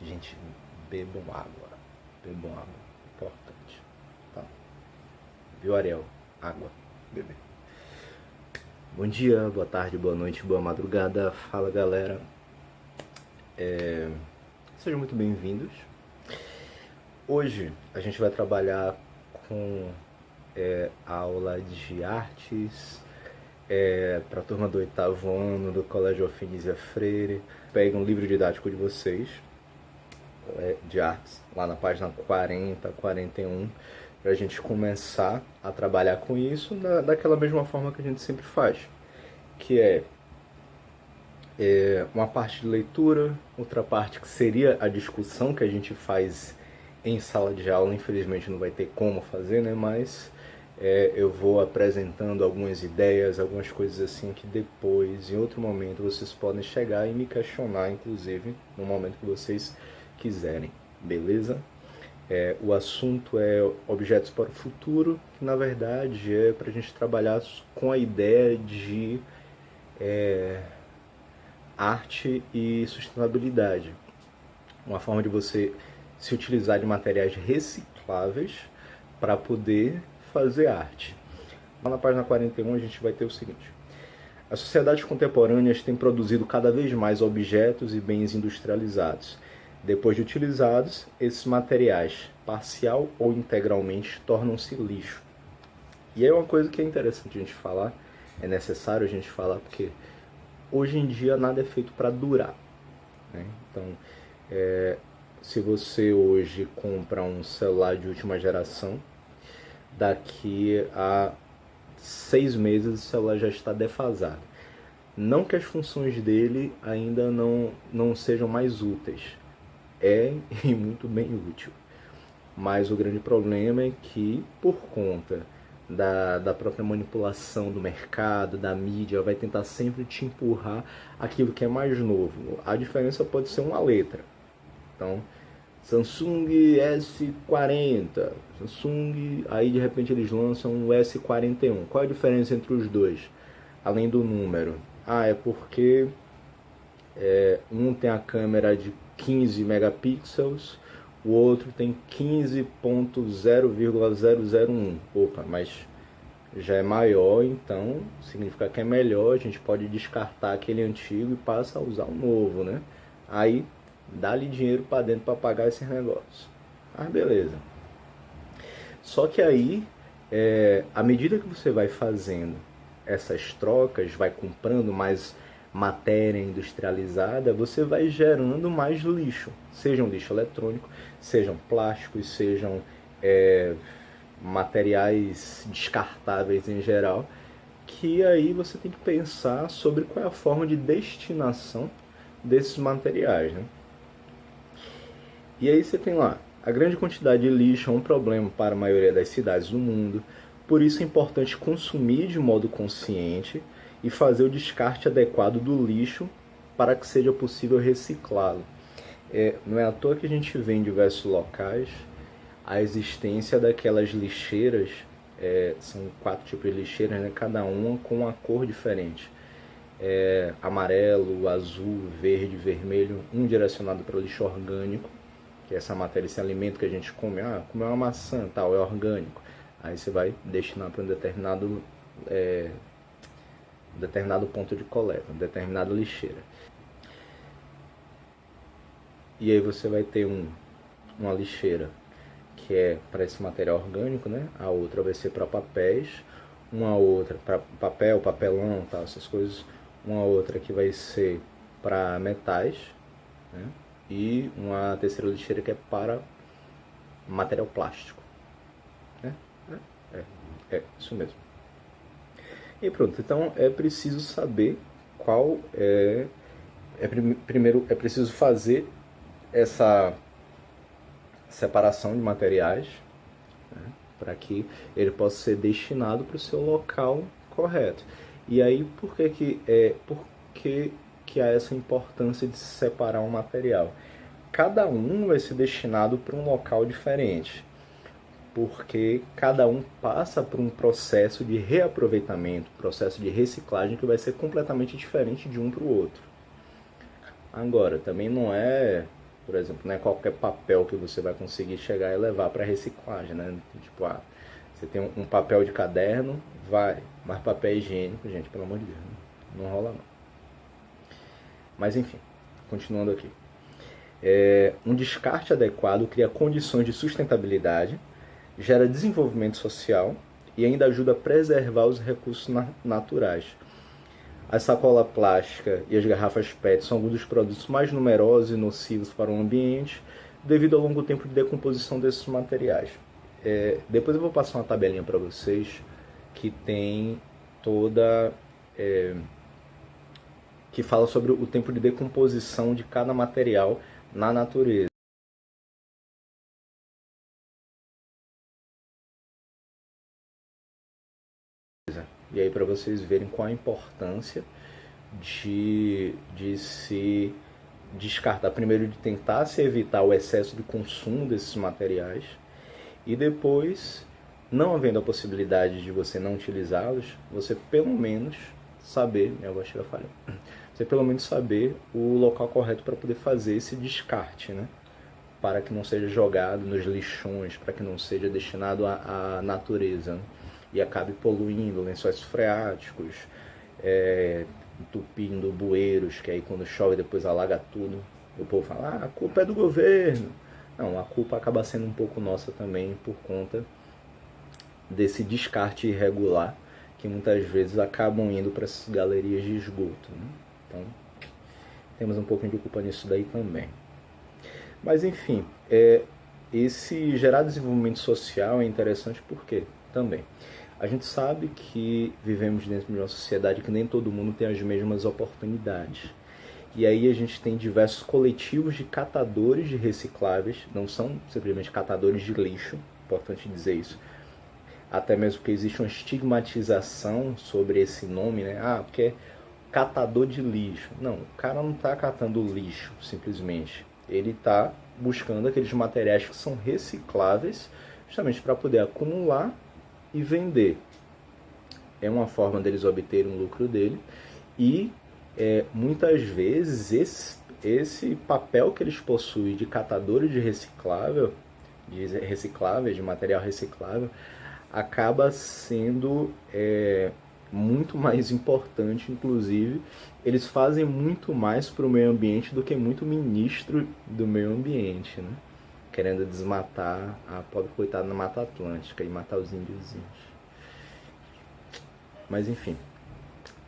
Gente, bebam água. Bebam água. Importante. Tá. Viu, Ariel? Água. Beber. Bom dia, boa tarde, boa noite, boa madrugada. Fala, galera. Sejam muito bem-vindos. Hoje a gente vai trabalhar com a aula de artes para a turma do 8º ano do Colégio Alfenísia Freire. Peguem um livro didático de vocês, de artes, lá na página 40, 41, para a gente começar a trabalhar com isso daquela mesma forma que a gente sempre faz, que é uma parte de leitura, outra parte que seria a discussão que a gente faz em sala de aula. Infelizmente não vai ter como fazer, né? Mas eu vou apresentando algumas ideias, algumas coisas assim que depois, em outro momento, vocês podem chegar e me questionar, inclusive, no momento que vocês quiserem, beleza? O assunto é objetos para o futuro, que na verdade é para a gente trabalhar com a ideia de arte e sustentabilidade. Uma forma de você se utilizar de materiais recicláveis para poder fazer arte. Lá na página 41 a gente vai ter o seguinte: as sociedades contemporâneas têm produzido cada vez mais objetos e bens industrializados. Depois de utilizados, esses materiais, parcial ou integralmente, tornam-se lixo. E é uma coisa que é interessante a gente falar, é necessário a gente falar, porque hoje em dia nada é feito para durar, né? Então, se você hoje compra um celular de última geração, daqui a 6 meses o celular já está defasado. Não que as funções dele ainda não sejam mais úteis, e muito bem útil, mas o grande problema é que, por conta da própria manipulação do mercado, da mídia, vai tentar sempre te empurrar aquilo que é mais novo. A diferença pode ser uma letra. Então, Samsung S40, Samsung, aí de repente eles lançam o S41. Qual é a diferença entre os dois? Além do número. É porque um tem a câmera de 15 megapixels, o outro tem 15.0,001. Opa, mas já é maior, então significa que é melhor. A gente pode descartar aquele antigo e passa a usar o novo, né? Aí dá-lhe dinheiro para dentro para pagar esses negócios. Mas beleza. Só que aí, à medida que você vai fazendo essas trocas, vai comprando mais matéria industrializada, você vai gerando mais lixo. Seja um lixo eletrônico, sejam plásticos, sejam materiais descartáveis em geral, que aí você tem que pensar sobre qual é a forma de destinação desses materiais, né? E aí você tem lá, a grande quantidade de lixo é um problema para a maioria das cidades do mundo, por isso é importante consumir de modo consciente e fazer o descarte adequado do lixo para que seja possível reciclá-lo. Não é à toa que a gente vê em diversos locais a existência daquelas lixeiras, são 4 tipos de lixeiras, né? Cada uma com uma cor diferente. Amarelo, azul, verde, vermelho, um direcionado para o lixo orgânico, que é essa matéria, esse alimento que a gente come. Comer uma maçã, tal, é orgânico. Aí você vai destinar para um determinado ponto de coleta, uma determinada lixeira. E aí você vai ter uma lixeira que é para esse material orgânico, né? A outra vai ser para papéis, uma outra para papel, papelão, tal, essas coisas. Uma outra que vai ser para metais, né? E uma terceira lixeira que é para material plástico, né? Isso mesmo. E pronto, então é preciso saber qual primeiro é preciso fazer essa separação de materiais, né, para que ele possa ser destinado para o seu local correto. E aí, por que há essa importância de separar um material? Cada um vai ser destinado para um local diferente. porque cada um passa por um processo de reaproveitamento, processo de reciclagem que vai ser completamente diferente de um para o outro. Agora, também não é, por exemplo, não é qualquer papel que você vai conseguir chegar e levar para reciclagem, né? Tipo, você tem um papel de caderno, vai, mas papel higiênico, gente, pelo amor de Deus, não rola não. Mas enfim, continuando aqui. Um descarte adequado cria condições de sustentabilidade, gera desenvolvimento social e ainda ajuda a preservar os recursos naturais. A sacola plástica e as garrafas PET são alguns dos produtos mais numerosos e nocivos para o ambiente devido ao longo tempo de decomposição desses materiais. Depois eu vou passar uma tabelinha para vocês que tem toda... que fala sobre o tempo de decomposição de cada material na natureza. E aí para vocês verem qual a importância de se descartar. Primeiro, de tentar se evitar o excesso de consumo desses materiais, e depois, não havendo a possibilidade de você não utilizá-los, você pelo menos saber, minha voz chega a falhar, você pelo menos saber o local correto para poder fazer esse descarte, né? Para que não seja jogado nos lixões, para que não seja destinado à natureza, né? E acabe poluindo lençóis freáticos, entupindo bueiros, que aí quando chove depois alaga tudo. O povo fala, a culpa é do governo. Não, a culpa acaba sendo um pouco nossa também por conta desse descarte irregular, que muitas vezes acabam indo para essas galerias de esgoto, né? Então, temos um pouquinho de culpa nisso daí também. Mas enfim, esse gerar desenvolvimento social é interessante porque também a gente sabe que vivemos dentro de uma sociedade que nem todo mundo tem as mesmas oportunidades. E aí a gente tem diversos coletivos de catadores de recicláveis, não são simplesmente catadores de lixo, importante dizer isso. Até mesmo porque existe uma estigmatização sobre esse nome, né? Porque é catador de lixo. Não, o cara não está catando lixo, simplesmente. Ele está buscando aqueles materiais que são recicláveis, justamente para poder acumular e vender. É uma forma deles obterem um lucro dele, e muitas vezes esse papel que eles possuem de catadores de recicláveis, de material reciclável, acaba sendo muito mais importante. Inclusive, eles fazem muito mais para o meio ambiente do que muito ministro do meio ambiente, né? Querendo desmatar a pobre coitada na Mata Atlântica e matar os índiozinhos. Mas enfim.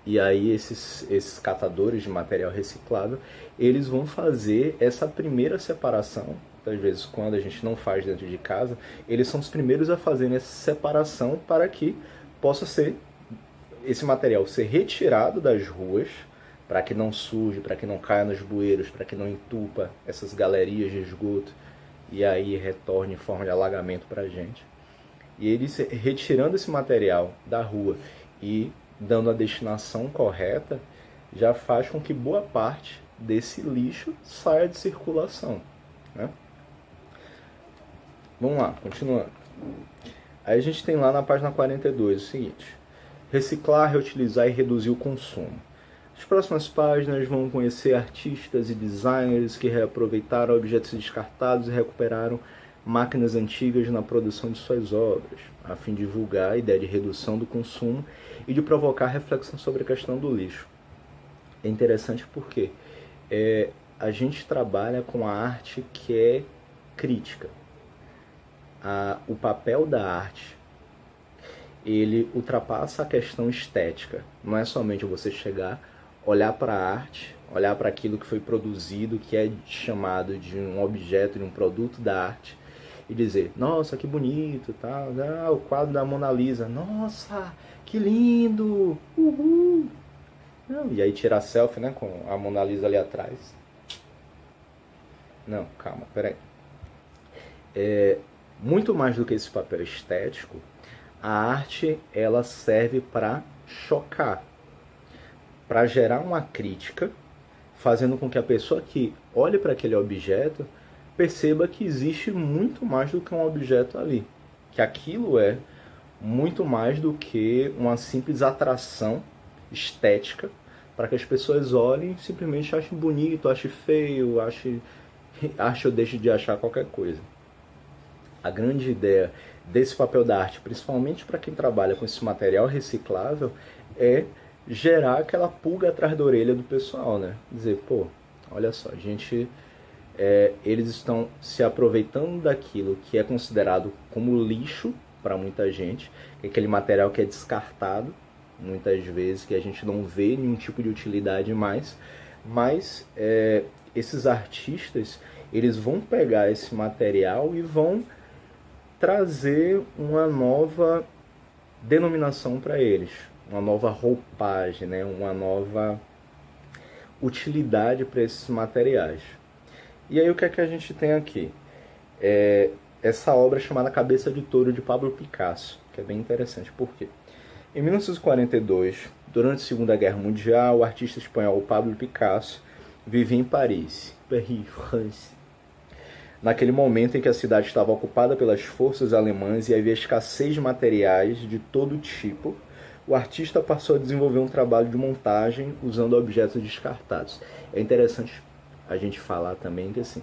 E aí esses catadores de material reciclável, eles vão fazer essa primeira separação. Às vezes, quando a gente não faz dentro de casa, eles são os primeiros a fazerem essa separação para que possa ser esse material ser retirado das ruas, para que não suje, para que não caia nos bueiros, para que não entupa essas galerias de esgoto e aí retorne em forma de alagamento para a gente. E eles retirando esse material da rua e dando a destinação correta, já faz com que boa parte desse lixo saia de circulação, né? Vamos lá, continuando. Aí a gente tem lá na página 42 o seguinte: reciclar, reutilizar e reduzir o consumo. As próximas páginas vão conhecer artistas e designers que reaproveitaram objetos descartados e recuperaram máquinas antigas na produção de suas obras, a fim de divulgar a ideia de redução do consumo e de provocar reflexão sobre a questão do lixo. É interessante porque a gente trabalha com a arte que é crítica. O papel da arte, ele ultrapassa a questão estética. Não é somente você chegar, olhar para a arte, olhar para aquilo que foi produzido, que é chamado de um objeto, de um produto da arte, e dizer, nossa, que bonito, tá? O quadro da Mona Lisa, nossa, que lindo, uhul. Não, e aí tirar selfie, né, com a Mona Lisa ali atrás. Não, calma, peraí. Muito mais do que esse papel estético, a arte, ela serve para chocar, para gerar uma crítica, fazendo com que a pessoa que olhe para aquele objeto perceba que existe muito mais do que um objeto ali, que aquilo é muito mais do que uma simples atração estética para que as pessoas olhem e simplesmente achem bonito, achem feio, achem ou deixem de achar qualquer coisa. A grande ideia desse papel da arte, principalmente para quem trabalha com esse material reciclável, é gerar aquela pulga atrás da orelha do pessoal, né? Dizer, pô, olha só, a gente, eles estão se aproveitando daquilo que é considerado como lixo para muita gente, que é aquele material que é descartado, muitas vezes, que a gente não vê nenhum tipo de utilidade mais, mas esses artistas, eles vão pegar esse material e vão trazer uma nova denominação para eles, uma nova roupagem, né? Uma nova utilidade para esses materiais. E aí o que é que a gente tem aqui? Essa obra chamada Cabeça de Touro de Pablo Picasso, que é bem interessante. Por quê? Em 1942, durante a Segunda Guerra Mundial, o artista espanhol Pablo Picasso vivia em Paris, France. Naquele momento em que a cidade estava ocupada pelas forças alemãs e havia escassez de materiais de todo tipo, o artista passou a desenvolver um trabalho de montagem usando objetos descartados. É interessante a gente falar também que, assim,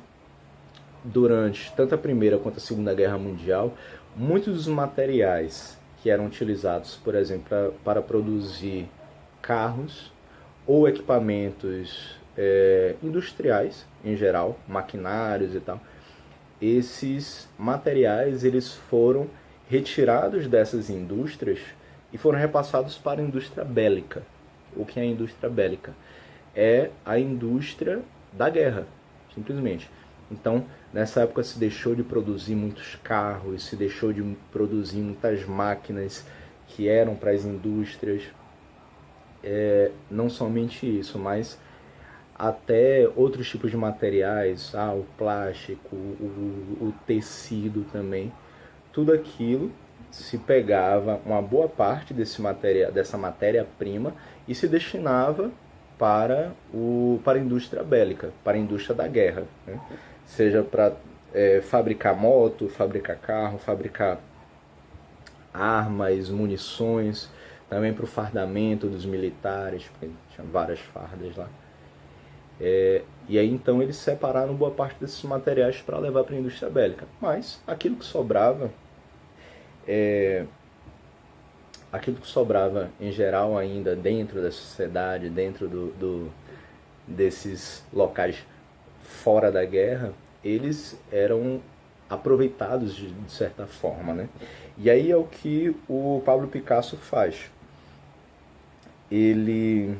durante tanto a Primeira quanto a Segunda Guerra Mundial, muitos dos materiais que eram utilizados, por exemplo, para produzir carros ou equipamentos industriais em geral, maquinários e tal, esses materiais eles foram retirados dessas indústrias e foram repassados para a indústria bélica. O que é a indústria bélica? É a indústria da guerra, simplesmente. Então, nessa época se deixou de produzir muitos carros, se deixou de produzir muitas máquinas que eram para as indústrias. Não somente isso, mas até outros tipos de materiais, o plástico, o tecido também. Tudo aquilo se pegava uma boa parte dessa matéria-prima e se destinava para a indústria bélica, para a indústria da guerra, né? Seja para fabricar moto, fabricar carro, fabricar armas, munições, também para o fardamento dos militares, porque tinha várias fardas lá. E aí então eles separaram boa parte desses materiais para levar para a indústria bélica. Mas aquilo que sobrava, em geral ainda dentro da sociedade, dentro desses locais fora da guerra, eles eram aproveitados de certa forma, né? E aí é o que o Pablo Picasso faz. Ele...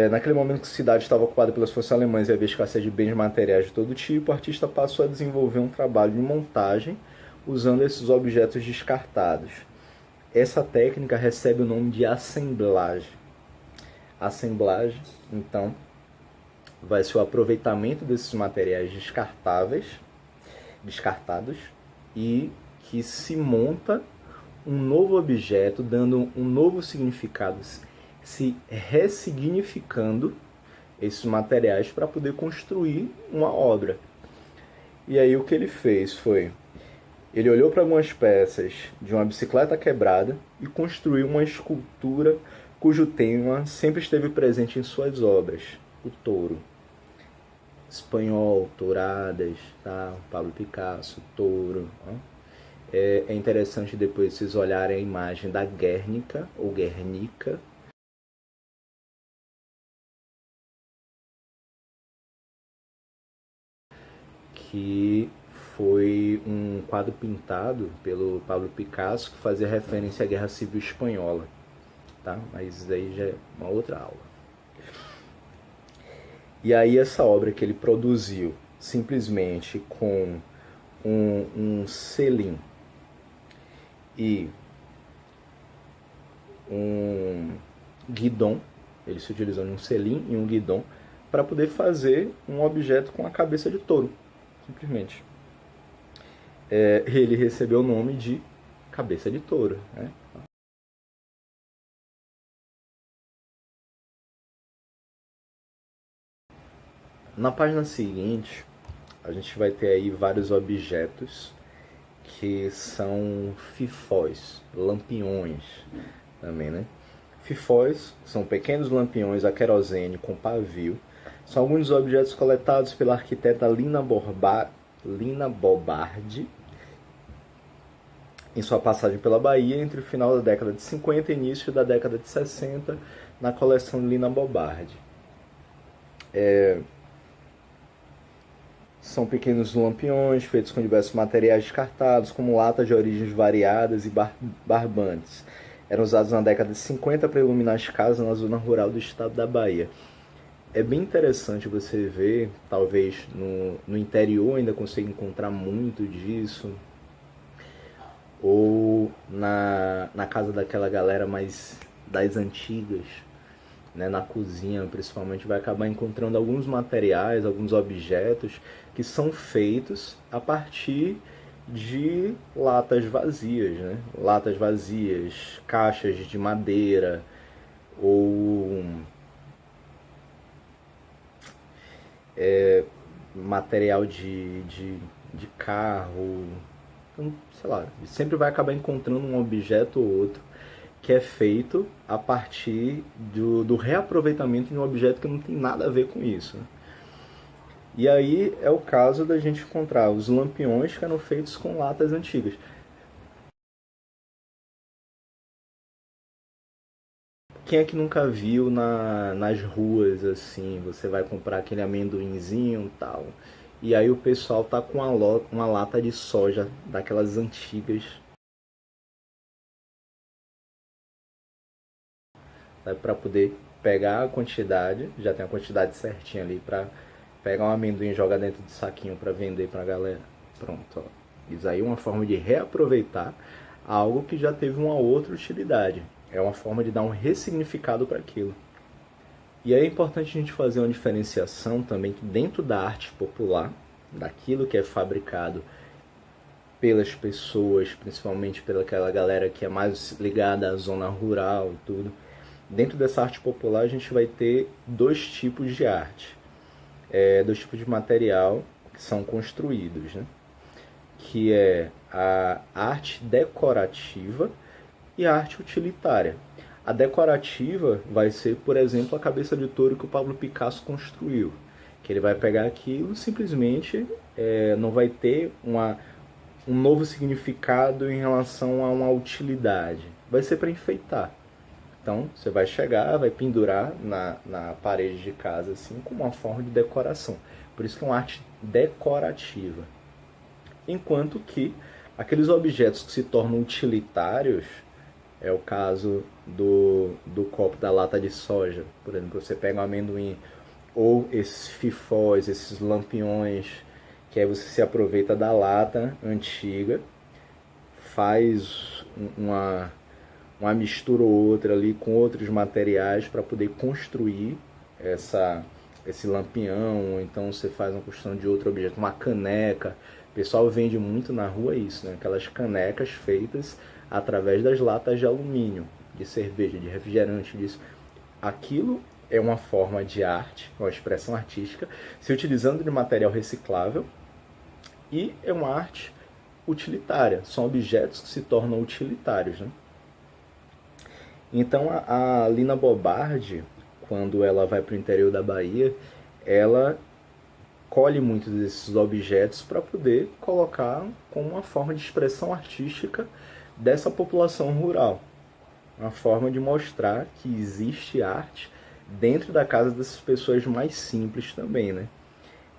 naquele momento que a cidade estava ocupada pelas forças alemãs e havia escassez de bens materiais de todo tipo, o artista passou a desenvolver um trabalho de montagem usando esses objetos descartados. Essa técnica recebe o nome de assemblagem. Assemblagem, então, vai ser o aproveitamento desses materiais descartados, e que se monta um novo objeto, dando um novo significado, se ressignificando esses materiais para poder construir uma obra. E aí o que ele fez foi, ele olhou para algumas peças de uma bicicleta quebrada e construiu uma escultura cujo tema sempre esteve presente em suas obras, o touro. Espanhol, touradas, tá? Pablo Picasso, touro. Ó. É interessante depois vocês olharem a imagem da Guernica, ou Guernica, que foi um quadro pintado pelo Pablo Picasso que fazia referência à Guerra Civil Espanhola, tá? Mas isso aí já é uma outra aula. E aí essa obra que ele produziu simplesmente com um selim e um guidon, ele se utilizou um selim e um guidon para poder fazer um objeto com a cabeça de touro, simplesmente. Ele recebeu o nome de cabeça de touro, né? Na página seguinte, a gente vai ter aí vários objetos que são fifós, lampiões também, né? Fifós são pequenos lampiões a querosene com pavio. São alguns dos objetos coletados pela arquiteta Lina Bobardi em sua passagem pela Bahia entre o final da década de 50 e início da década de 60, na coleção Lina Bobardi. São pequenos lampiões feitos com diversos materiais descartados, como latas de origens variadas e barbantes. Eram usados na década de 50 para iluminar as casas na zona rural do estado da Bahia. É bem interessante você ver, talvez no interior ainda consiga encontrar muito disso, ou na casa daquela galera mais das antigas, né, na cozinha principalmente, vai acabar encontrando alguns materiais, alguns objetos que são feitos a partir de latas vazias, né? Latas vazias, caixas de madeira ou material de carro. Então, sei lá, sempre vai acabar encontrando um objeto ou outro que é feito a partir do reaproveitamento de um objeto que não tem nada a ver com isso. E aí é o caso da gente encontrar os lampiões que eram feitos com latas antigas. Quem é que nunca viu nas ruas, assim, você vai comprar aquele amendoinzinho e tal, e aí o pessoal tá com uma lata de soja daquelas antigas, para poder pegar a quantidade, já tem a quantidade certinha ali para pegar um amendoim e jogar dentro de saquinho para vender pra galera. Pronto, ó. Isso aí é uma forma de reaproveitar algo que já teve uma outra utilidade. É uma forma de dar um ressignificado para aquilo. E aí é importante a gente fazer uma diferenciação também que dentro da arte popular, daquilo que é fabricado pelas pessoas, principalmente pelaquela galera que é mais ligada à zona rural e tudo, dentro dessa arte popular a gente vai ter dois tipos de arte, dois tipos de material que são construídos, né? Que é a arte decorativa e a arte utilitária. A decorativa vai ser, por exemplo, a cabeça de touro que o Pablo Picasso construiu, que ele vai pegar aquilo simplesmente, não vai ter um novo significado em relação a uma utilidade, vai ser para enfeitar. Então você vai chegar, vai pendurar na parede de casa assim, como uma forma de decoração. Por isso que é uma arte decorativa. Enquanto que aqueles objetos que se tornam utilitários, é o caso do copo da lata de soja, por exemplo, você pega um amendoim, ou esses fifós, esses lampiões, que aí você se aproveita da lata antiga, faz uma mistura ou outra ali com outros materiais para poder construir esse lampião, ou então você faz uma construção de outro objeto, uma caneca. O pessoal vende muito na rua isso, né? Aquelas canecas feitas através das latas de alumínio, de cerveja, de refrigerante, disso. Aquilo é uma forma de arte, uma expressão artística, se utilizando de material reciclável, e é uma arte utilitária, são objetos que se tornam utilitários, né? Então a Lina Bobardi, quando ela vai para o interior da Bahia, ela colhe muitos desses objetos para poder colocar como uma forma de expressão artística dessa população rural. Uma forma de mostrar que existe arte dentro da casa dessas pessoas mais simples também, né?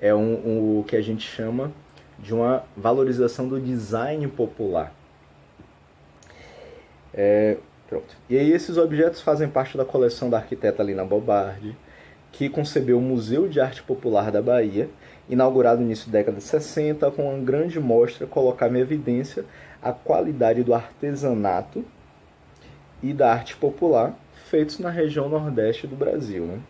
É o que a gente chama de uma valorização do design popular. Pronto. E aí esses objetos fazem parte da coleção da arquiteta Lina Bobardi, que concebeu o Museu de Arte Popular da Bahia, inaugurado no início da década de 60, com uma grande mostra colocava em evidência a qualidade do artesanato e da arte popular feitos na região nordeste do Brasil, né?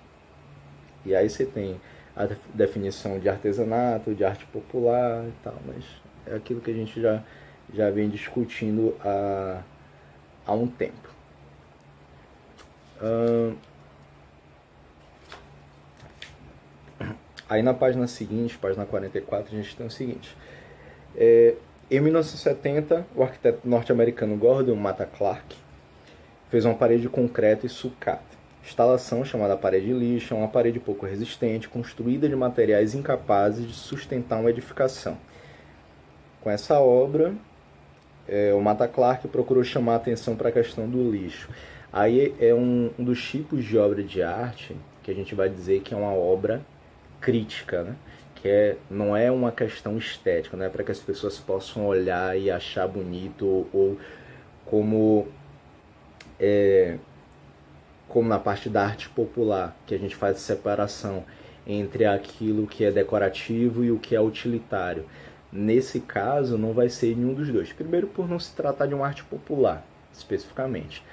E aí você tem a definição de artesanato, de arte popular e tal, mas é aquilo que a gente já vem discutindo há um tempo. Aí na página seguinte, página 44, a gente tem o seguinte. Em 1970, o arquiteto norte-americano Gordon Matta Clark fez uma parede de concreto e sucata. Instalação chamada parede de lixo é uma parede pouco resistente, construída de materiais incapazes de sustentar uma edificação. Com essa obra, o Matta Clark procurou chamar a atenção para a questão do lixo. Aí é um dos tipos de obra de arte que a gente vai dizer que é uma obra crítica, né? Não é uma questão estética, não é para que as pessoas possam olhar e achar bonito, ou como na parte da arte popular, que a gente faz separação entre aquilo que é decorativo e o que é utilitário. Nesse caso, não vai ser nenhum dos dois. Primeiro, por não se tratar de uma arte popular, especificamente.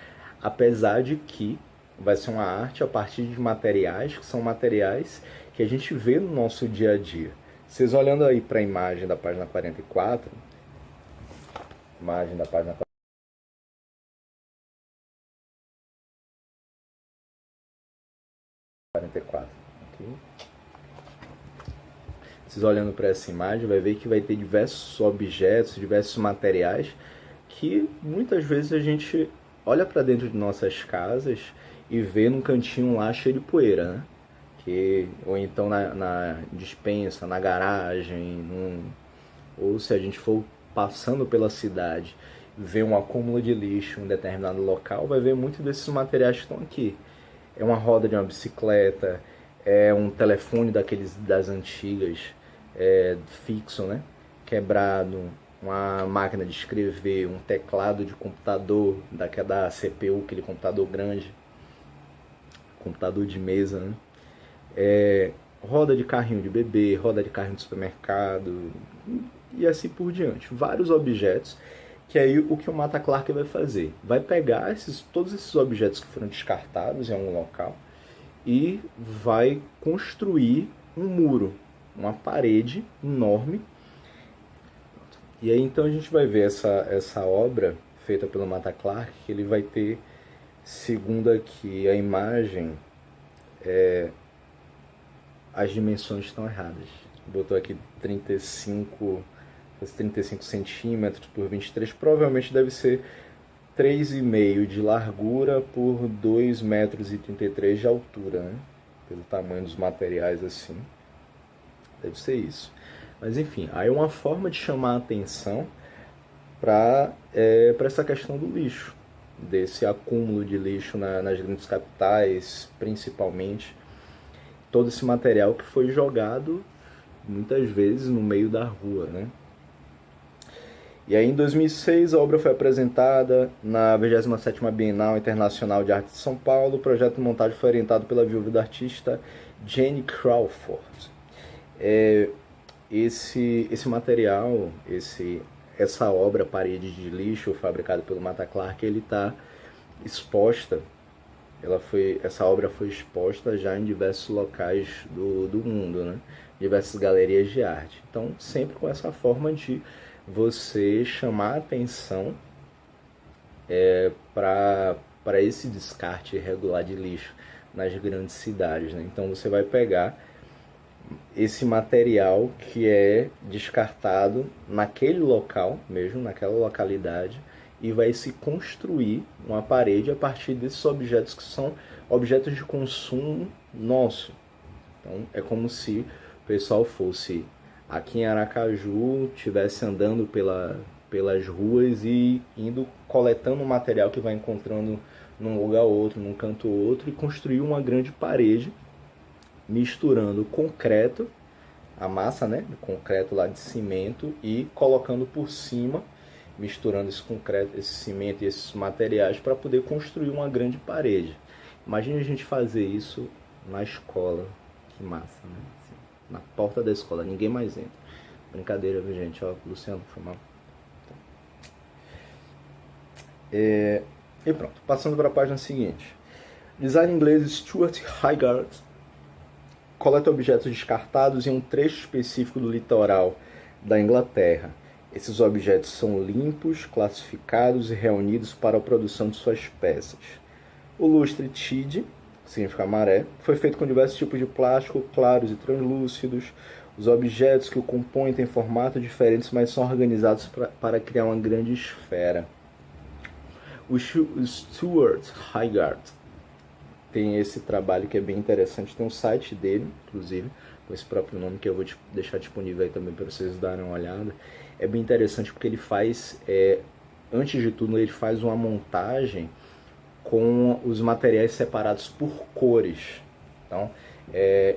Apesar de que vai ser uma arte a partir de materiais, que são materiais que a gente vê no nosso dia a dia. Vocês olhando aí para a imagem da página 44, imagem da página 44, aqui. Vocês olhando para essa imagem, vai ver que vai ter diversos objetos, diversos materiais que muitas vezes a gente olha para dentro de nossas casas e vê num cantinho lá cheio de poeira, né? Ou então na despensa, na garagem, ou se a gente for passando pela cidade, ver um acúmulo de lixo em um determinado local, vai ver muitos desses materiais que estão aqui. É uma roda de uma bicicleta, é um telefone das antigas, fixo, né? Quebrado, uma máquina de escrever, um teclado de computador, da CPU, aquele computador grande, computador de mesa, né? Roda de carrinho de bebê, roda de carrinho de supermercado e assim por diante. Vários objetos que aí o que o Matta Clark vai fazer? Vai pegar todos esses objetos que foram descartados em algum local e vai construir um muro, uma parede enorme. E aí então a gente vai ver essa obra feita pelo Matta Clark, que ele vai ter, segundo aqui a imagem, as dimensões estão erradas. Botou aqui 35 centímetros por 23, provavelmente deve ser 3,5 de largura por 2,33 metros de altura, né? Pelo tamanho dos materiais assim. Deve ser isso. Mas enfim, aí é uma forma de chamar a atenção para essa questão do lixo, desse acúmulo de lixo nas grandes capitais, principalmente. Todo esse material que foi jogado muitas vezes no meio da rua, né? E aí em 2006 a obra foi apresentada na 27ª Bienal Internacional de Arte de São Paulo. O projeto de montagem foi orientado pela viúva da artista Jane Crawford. Esse material, essa obra, Parede de Lixo, fabricada pelo Matta Clark, ele está exposta. Essa obra foi exposta já em diversos locais do mundo, né? Diversas galerias de arte. Então, sempre com essa forma de você chamar a atenção para esse descarte irregular de lixo nas grandes cidades, né? Então, você vai pegar esse material que é descartado naquele local mesmo, naquela localidade, e vai se construir uma parede a partir desses objetos que são objetos de consumo nosso. Então é como se o pessoal fosse aqui em Aracaju, estivesse andando pelas ruas e indo coletando o material que vai encontrando num lugar ou outro, num canto ou outro, e construir uma grande parede misturando concreto, a massa, né, do concreto lá de cimento, e colocando por cima, misturando esse concreto, esse cimento e esses materiais para poder construir uma grande parede. Imagine a gente fazer isso na escola, que massa, né? Assim, na porta da escola, ninguém mais entra. Brincadeira, viu, gente? Ó, Luciano, foi mal. E pronto, passando para a página seguinte. Design inglês Stuart Haggard coleta objetos descartados em um trecho específico do litoral da Inglaterra. Esses objetos são limpos, classificados e reunidos para a produção de suas peças. O lustre Tide, que significa maré, foi feito com diversos tipos de plástico, claros e translúcidos. Os objetos que o compõem têm formatos diferentes, mas são organizados para criar uma grande esfera. O Stuart Haggard tem esse trabalho que é bem interessante. Tem um site dele, inclusive, com esse próprio nome, que eu vou deixar disponível aí também para vocês darem uma olhada. É bem interessante porque ele faz, antes de tudo, ele faz uma montagem com os materiais separados por cores. Então,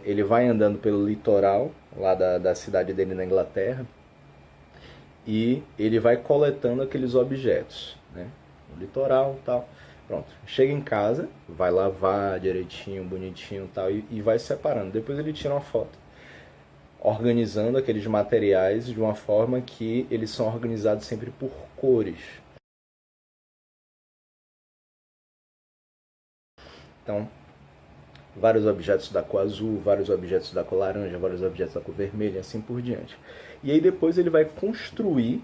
ele vai andando pelo litoral lá da cidade dele na Inglaterra e ele vai coletando aqueles objetos, né? No litoral e tal. Pronto, chega em casa, vai lavar direitinho, bonitinho e tal, e vai separando. Depois ele tira uma foto, organizando aqueles materiais de uma forma que eles são organizados sempre por cores. Então, vários objetos da cor azul, vários objetos da cor laranja, vários objetos da cor vermelha, assim por diante. E aí depois ele vai construir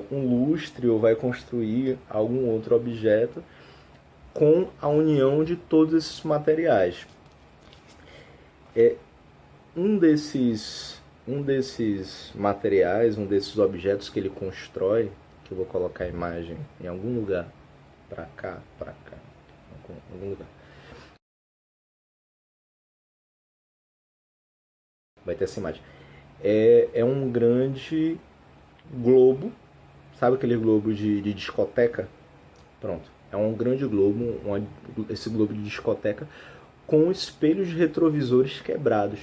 um lustre ou vai construir algum outro objeto com a união de todos esses materiais. Um desses materiais, um desses objetos que ele constrói, que eu vou colocar a imagem em algum lugar, pra cá, em algum lugar. Vai ter essa imagem. É um grande globo, sabe aquele globo de discoteca? Pronto, é um grande globo, esse globo de discoteca com espelhos retrovisores quebrados.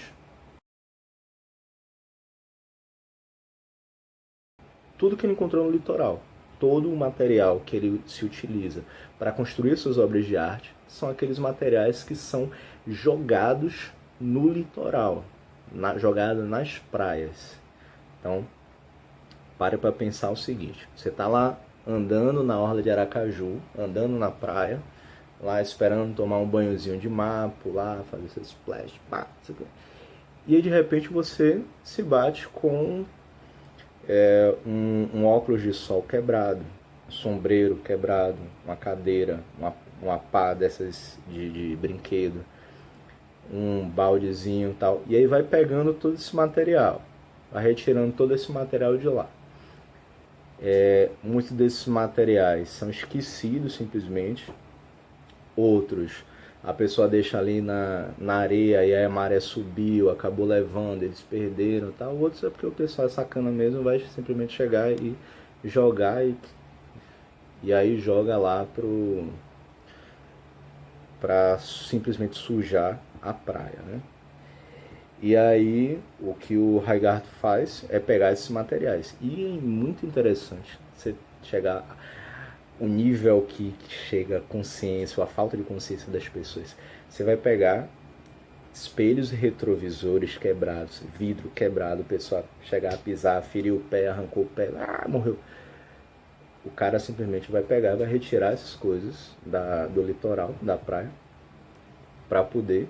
Tudo que ele encontrou no litoral, todo o material que ele se utiliza para construir suas obras de arte são aqueles materiais que são jogados no litoral, jogados nas praias. Então, pare para pensar o seguinte: você está lá andando na orla de Aracaju, andando na praia, lá esperando tomar um banhozinho de mar, pular, fazer seu splash, pá, e aí de repente você se bate com um óculos de sol quebrado, um sombreiro quebrado, uma cadeira, uma pá dessas de brinquedo, um baldezinho e tal. E aí vai pegando todo esse material, vai retirando todo esse material de lá. Muitos desses materiais são esquecidos simplesmente, outros a pessoa deixa ali na areia e aí a maré subiu, acabou levando, eles perderam, tal. Outros é porque o pessoal é sacana mesmo, vai simplesmente chegar e jogar e aí joga lá pra simplesmente sujar a praia, né? E aí o que o Haggard faz é pegar esses materiais. E é muito interessante você chegar o nível que chega a consciência, ou a falta de consciência das pessoas. Você vai pegar espelhos e retrovisores quebrados, vidro quebrado, o pessoal chegar a pisar, feriu o pé, arrancou o pé, morreu. O cara simplesmente vai pegar, vai retirar essas coisas do litoral, da praia, para poder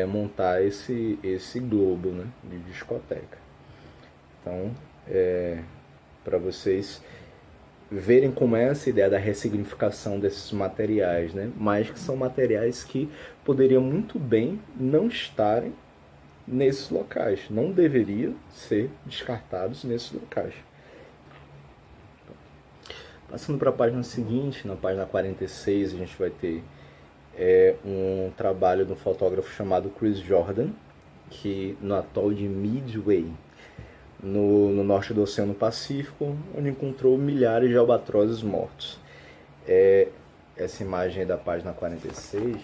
montar esse globo, né, de discoteca. Então, para vocês verem como é essa ideia da ressignificação desses materiais, né? Mas que são materiais que poderiam muito bem não estarem nesses locais, não deveriam ser descartados nesses locais. Passando para a página seguinte, na página 46, a gente vai ter um trabalho de um fotógrafo chamado Chris Jordan, que no atol de Midway, no norte do Oceano Pacífico, onde encontrou milhares de albatrozes mortos. Essa imagem da página 46.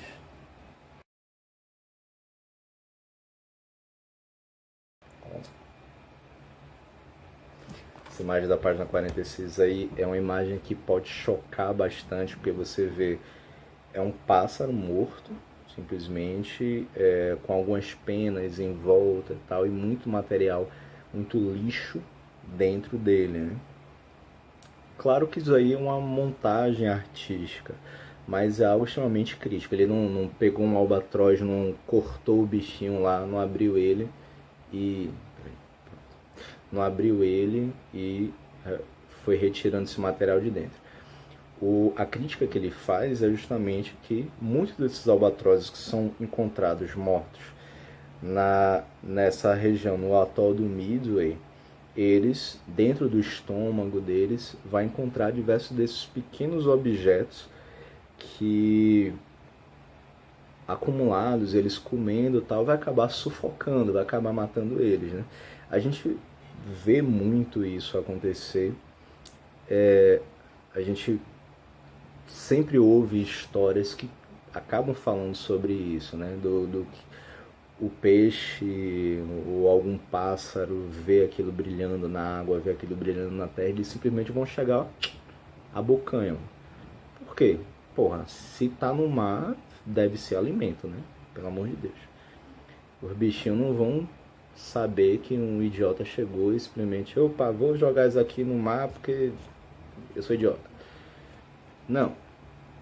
Essa imagem da página 46 aí é uma imagem que pode chocar bastante, porque você vê um pássaro morto, simplesmente, com algumas penas em volta e tal, e muito material, muito lixo dentro dele, né? Claro que isso aí é uma montagem artística, mas é algo extremamente crítico. Ele não pegou um albatroz, não cortou o bichinho lá, não abriu ele e foi retirando esse material de dentro. A crítica que ele faz é justamente que muitos desses albatrozes que são encontrados mortos nessa região, no atol do Midway, eles, dentro do estômago deles, vai encontrar diversos desses pequenos objetos que, acumulados, eles comendo tal, vai acabar sufocando, vai acabar matando eles, né? A gente vê muito isso acontecer. A gente sempre ouve histórias que acabam falando sobre isso, né? Do o peixe ou algum pássaro vê aquilo brilhando na água, vê aquilo brilhando na terra, eles simplesmente vão chegar, abocanham. Por quê? Porra, se tá no mar, deve ser alimento, né? Pelo amor de Deus. Os bichinhos não vão saber que um idiota chegou e simplesmente, opa, vou jogar isso aqui no mar porque eu sou idiota. Não,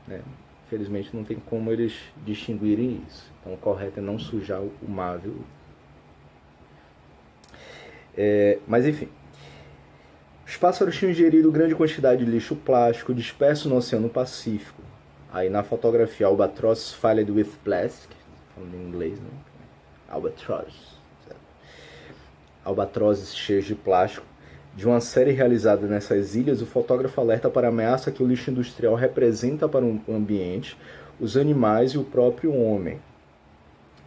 né? Infelizmente não tem como eles distinguirem isso. Então o correto é não sujar o mar, viu? Mas enfim, os pássaros tinham ingerido grande quantidade de lixo plástico disperso no Oceano Pacífico. Aí na fotografia, albatrosses filled with plastic, falando em inglês, né? Albatrosses cheios de plástico. De uma série realizada nessas ilhas, o fotógrafo alerta para a ameaça que o lixo industrial representa para o ambiente, os animais e o próprio homem.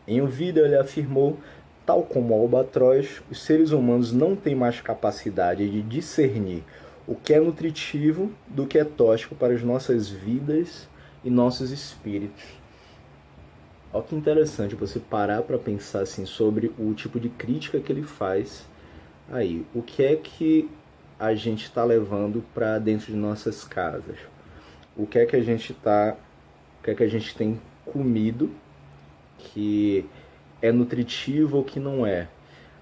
Em um vídeo ele afirmou, tal como o albatroz, os seres humanos não têm mais capacidade de discernir o que é nutritivo do que é tóxico para as nossas vidas e nossos espíritos. Olha que interessante você parar para pensar assim, sobre o tipo de crítica que ele faz aí. O que é que a gente está levando para dentro de nossas casas? O que é que a gente tem comido que é nutritivo ou que não é?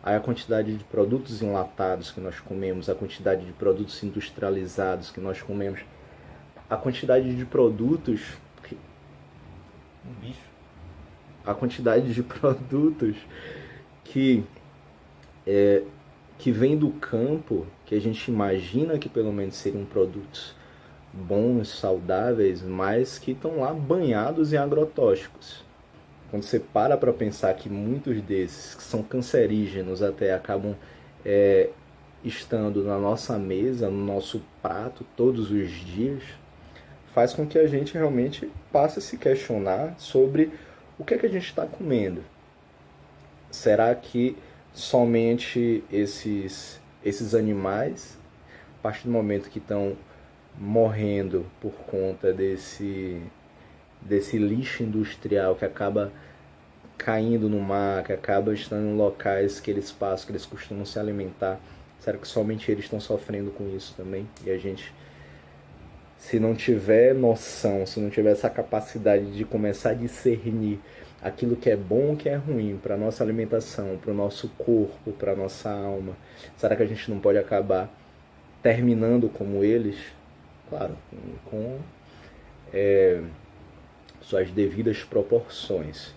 Aí a quantidade de produtos enlatados que nós comemos, a quantidade de produtos industrializados que nós comemos, a quantidade de produtos que... a quantidade de produtos que vem do campo, que a gente imagina que pelo menos seriam produtos bons, saudáveis, mas que estão lá banhados em agrotóxicos. Quando você para pensar que muitos desses, que são cancerígenos, até acabam estando na nossa mesa, no nosso prato todos os dias, faz com que a gente realmente passe a se questionar sobre o que é que a gente está comendo. Será que somente esses animais, a partir do momento que estão morrendo por conta desse lixo industrial que acaba caindo no mar, que acaba estando em locais que eles passam, que eles costumam se alimentar, será que somente eles estão sofrendo com isso também? E a gente, se não tiver noção, se não tiver essa capacidade de começar a discernir aquilo que é bom, o que é ruim para a nossa alimentação, para o nosso corpo, para a nossa alma, será que a gente não pode acabar terminando como eles? Claro, com suas devidas proporções.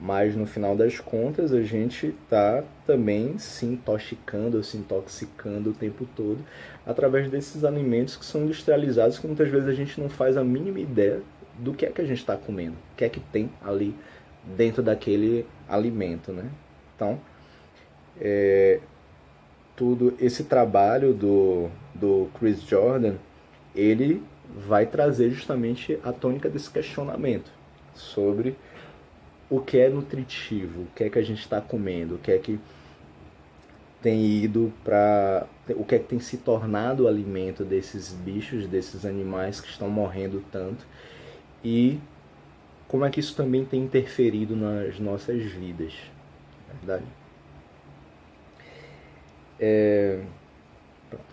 Mas no final das contas a gente está também se intoxicando, se intoxicando o tempo todo através desses alimentos que são industrializados, que muitas vezes a gente não faz a mínima ideia do que é que a gente está comendo, o que é que tem ali dentro daquele alimento, né? Então, tudo esse trabalho do Chris Jordan, ele vai trazer justamente a tônica desse questionamento sobre o que é nutritivo, o que é que a gente está comendo, o que é que tem ido para... o que é que tem se tornado o alimento desses bichos, desses animais que estão morrendo tanto, e como é que isso também tem interferido nas nossas vidas, verdade?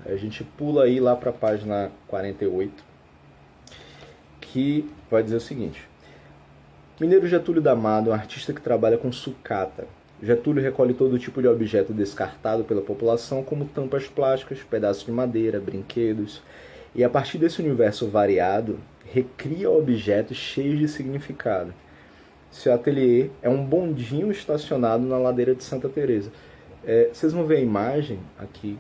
A gente pula aí lá para a página 48, que vai dizer o seguinte: Mineiro Getúlio Damado é um artista que trabalha com sucata. Getúlio recolhe todo tipo de objeto descartado pela população, como tampas plásticas, pedaços de madeira, brinquedos, e a partir desse universo variado, recria objetos cheios de significado. Seu ateliê é um bondinho estacionado na ladeira de Santa Teresa. Vocês vão ver a imagem aqui.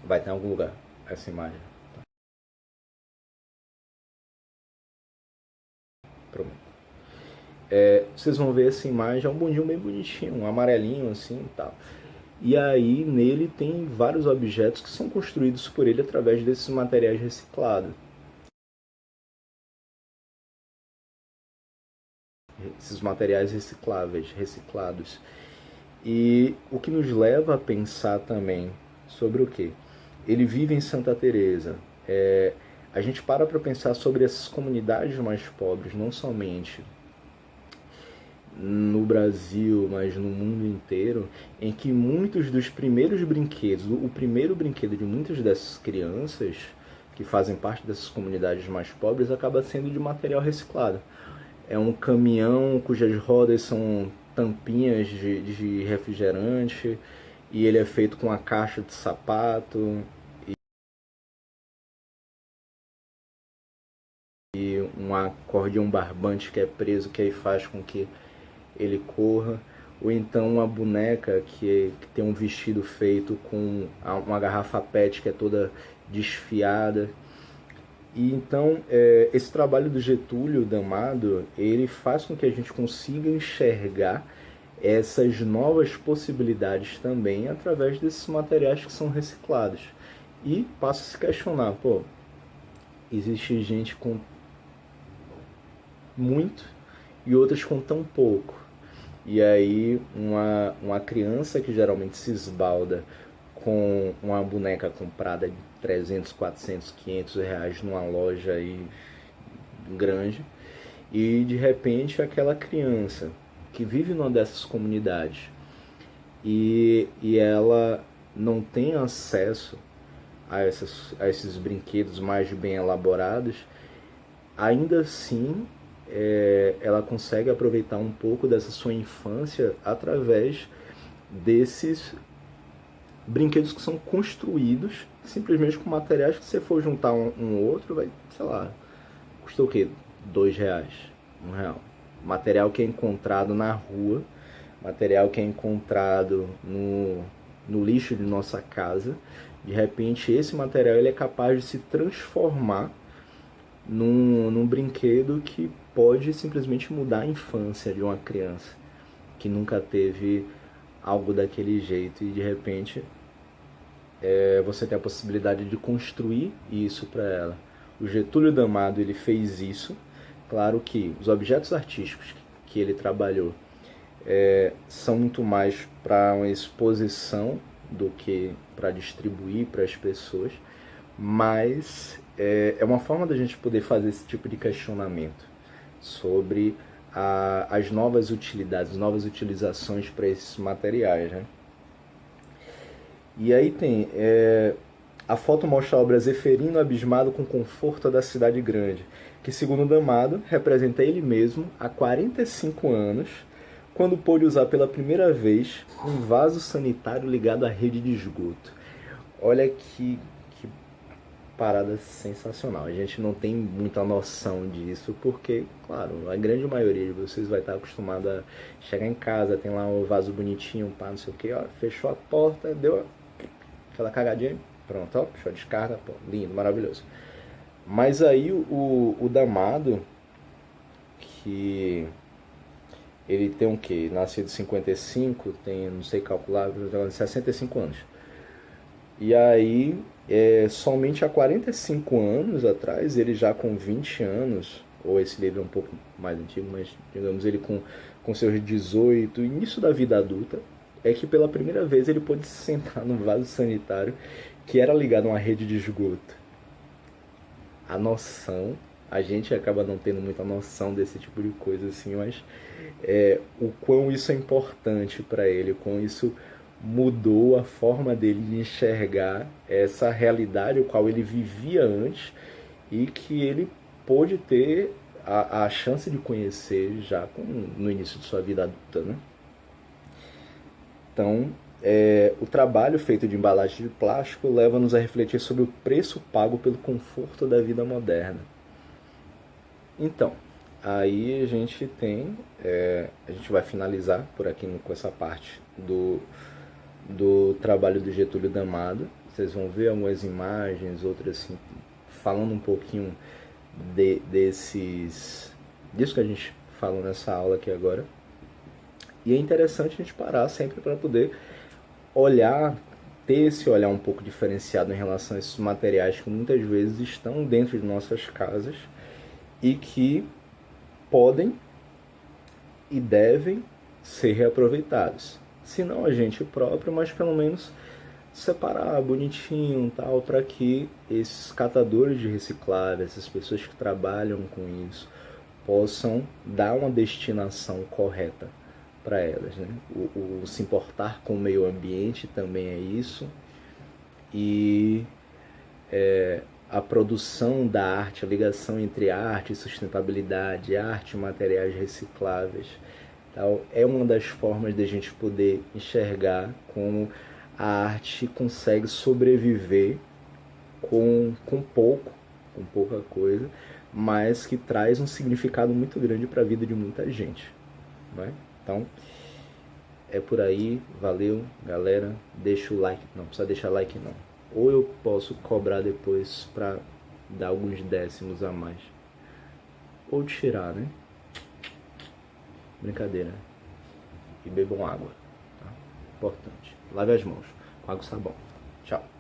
Vai ter em algum lugar essa imagem. Pronto. vocês vão ver essa imagem, é um bundinho bem bonitinho, um amarelinho assim e tal. E aí nele tem vários objetos que são construídos por ele através desses materiais reciclados. Esses materiais recicláveis, reciclados. E o que nos leva a pensar também sobre o quê? Ele vive em Santa Teresa. A gente para pensar sobre essas comunidades mais pobres, não somente no Brasil, mas no mundo inteiro, em que muitos dos primeiros brinquedos, o primeiro brinquedo de muitas dessas crianças que fazem parte dessas comunidades mais pobres, acaba sendo de material reciclado. É um caminhão cujas rodas são tampinhas de refrigerante e ele é feito com uma caixa de sapato e um acordeão barbante que é preso, que aí faz com que ele corra. Ou então uma boneca que tem um vestido feito com uma garrafa PET que é toda desfiada. E então esse trabalho do Getúlio Damado, ele faz com que a gente consiga enxergar essas novas possibilidades também através desses materiais que são reciclados. E passa a se questionar, pô, existe gente com muito e outras com tão pouco. E aí uma criança que geralmente se esbalda com uma boneca comprada de 300, 400, 500 reais numa loja aí grande, e de repente aquela criança que vive numa dessas comunidades e ela não tem acesso a esses brinquedos mais bem elaborados, ainda assim ela consegue aproveitar um pouco dessa sua infância através desses brinquedos que são construídos simplesmente com materiais que, se você for juntar um outro, vai, sei lá, custa o quê? R$2, R$1. Material que é encontrado na rua, material que é encontrado no lixo de nossa casa. De repente esse material ele é capaz de se transformar num brinquedo que pode simplesmente mudar a infância de uma criança que nunca teve algo daquele jeito, e de repente você tem a possibilidade de construir isso para ela. O Getúlio Damado ele fez isso. Claro que os objetos artísticos que ele trabalhou são muito mais para uma exposição do que para distribuir para as pessoas, mas é uma forma da gente poder fazer esse tipo de questionamento sobre as novas utilidades, novas utilizações para esses materiais, né? E aí tem a foto mostra a obra Zeferino abismado com o conforto da cidade grande, que segundo Damado representa ele mesmo há 45 anos, quando pôde usar pela primeira vez um vaso sanitário ligado à rede de esgoto. Olha que parada sensacional. A gente não tem muita noção disso porque, claro, a grande maioria de vocês vai estar acostumado a chegar em casa, tem lá o vaso bonitinho, pá, não sei o que, ó, fechou a porta, deu aquela cagadinha, pronto, ó, fechou a descarga, pô, lindo, maravilhoso. Mas aí o Damado, que ele tem um quê? Nascido em 55, tem, não sei calcular, 65 anos. E aí, somente há 45 anos atrás, ele já com 20 anos, ou esse livro é um pouco mais antigo, mas digamos ele com seus 18, início da vida adulta, é que pela primeira vez ele pôde se sentar num vaso sanitário que era ligado a uma rede de esgoto. A noção, a gente acaba não tendo muita noção desse tipo de coisa assim, mas o quão isso é importante para ele, o quão isso mudou a forma dele de enxergar essa realidade, o qual ele vivia antes e que ele pôde ter a chance de conhecer já no início de sua vida adulta, né? Então, o trabalho feito de embalagem de plástico leva-nos a refletir sobre o preço pago pelo conforto da vida moderna. Então, aí a gente tem, a gente vai finalizar por aqui com essa parte do trabalho do Getúlio Damado. Vocês vão ver algumas imagens, outras assim, falando um pouquinho disso que a gente falo nessa aula aqui agora. E é interessante a gente parar sempre para poder olhar, ter esse olhar um pouco diferenciado em relação a esses materiais que muitas vezes estão dentro de nossas casas e que podem e devem ser reaproveitados. Se não a gente próprio, mas pelo menos separar bonitinho, tal, para que esses catadores de recicláveis, essas pessoas que trabalham com isso, possam dar uma destinação correta para elas, né? O se importar com o meio ambiente também é isso, e a produção da arte, a ligação entre arte e sustentabilidade, arte e materiais recicláveis, tal, é uma das formas de a gente poder enxergar como a arte consegue sobreviver com pouco, com pouca coisa, mas que traz um significado muito grande para a vida de muita gente, não é? Então, é por aí, valeu, galera, deixa o like, não precisa deixar like não, ou eu posso cobrar depois para dar alguns décimos a mais, ou tirar, né? Brincadeira. E bebam água, tá? Importante. Lave as mãos com água e sabão. Tchau.